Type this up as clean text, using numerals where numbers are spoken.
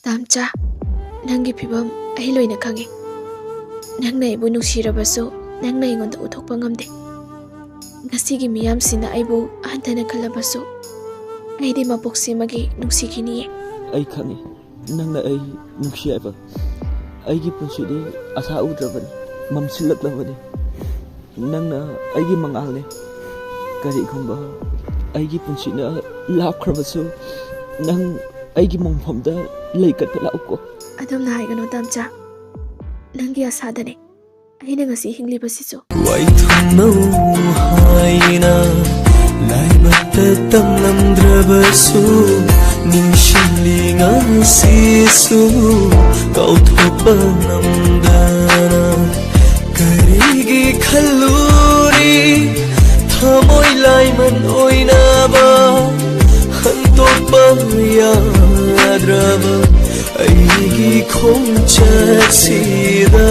ꯇꯥꯝꯆꯥ, ꯅꯪꯒꯤ ꯐꯤꯚꯝ ꯑꯩ ꯂꯣꯏꯅ ꯈꯪꯉꯤ. ꯅꯪꯅ ꯑꯩꯕꯨ ꯅꯨꯡꯁꯤꯔꯕꯁꯨ ꯅꯪꯅ ꯑꯩꯉꯣꯟꯗ ꯎꯠꯊꯣꯛꯄ ꯉꯝꯗꯦ. ꯉꯁꯤꯒꯤ ꯃꯤꯌꯥꯝꯁꯤꯡꯅ ꯑꯩꯕꯨ ꯍꯟꯊꯅ ꯈꯜꯂꯕꯁꯨ ꯑꯩꯗꯤ ꯃꯄꯣꯛꯁꯤꯃꯒꯤ ꯅꯨꯡꯁꯤꯈꯤꯅꯤꯌꯦ. ꯑꯩ ꯈꯪꯉꯤ ꯅꯪꯅ ꯑꯩ ꯅꯨꯡꯁꯤ ꯍꯥꯏꯕ. ꯑꯩꯒꯤ ꯄꯨꯟꯁꯤꯗꯤ ꯑꯁꯥ ꯎꯗ꯭ꯔꯕꯅꯤ, ꯃꯝꯁꯤꯜꯂꯛꯂꯕꯅꯤ. ꯅꯪꯅ ꯑꯩꯒꯤ ꯃꯉꯥꯜꯅꯤ. ꯀꯔꯤꯒꯨꯝꯕ ꯑꯩꯒꯤ ꯄꯨꯟꯁꯤꯅ ꯂꯥꯞꯈ꯭ꯔꯕꯁꯨ ꯅꯪ ꯑꯩꯒꯤ ꯃꯪꯐꯝꯗ ꯂꯩꯀꯠꯄ ꯂꯥꯛꯎꯀꯣ. ꯑꯗꯨꯝꯅ ꯍꯥꯏꯒꯅꯨ ꯇꯥꯝꯆꯥ. ꯅꯪꯒꯤ ꯑꯁꯥꯗꯅꯦ ꯑꯩꯅ ꯉꯁꯤ ꯍꯤꯡꯂꯤꯕꯁꯤꯁꯨ. ꯋꯥꯏꯊꯨꯡꯅꯧ ꯍꯥꯏꯅ ꯂꯥꯏꯕꯛꯇ ꯇꯝꯂꯝꯗ꯭ꯔꯕꯁꯨ ꯅꯤꯡꯁꯤꯡꯂꯤ ꯉꯁꯤꯁꯨ ꯀꯥꯎꯊꯣꯛꯄ ꯉꯝꯗꯅ. ꯀꯔꯤꯒꯤ ꯈꯜꯂꯨꯔꯤ ꯊꯃꯣꯏ ꯂꯥꯏꯃꯟ ꯑꯣꯏꯅꯕ ꯍꯟꯇꯣꯛꯄ ꯌꯥꯗ꯭ꯔꯕ ꯑꯩꯒꯤ ꯈꯣꯡꯆꯠꯁꯤꯗ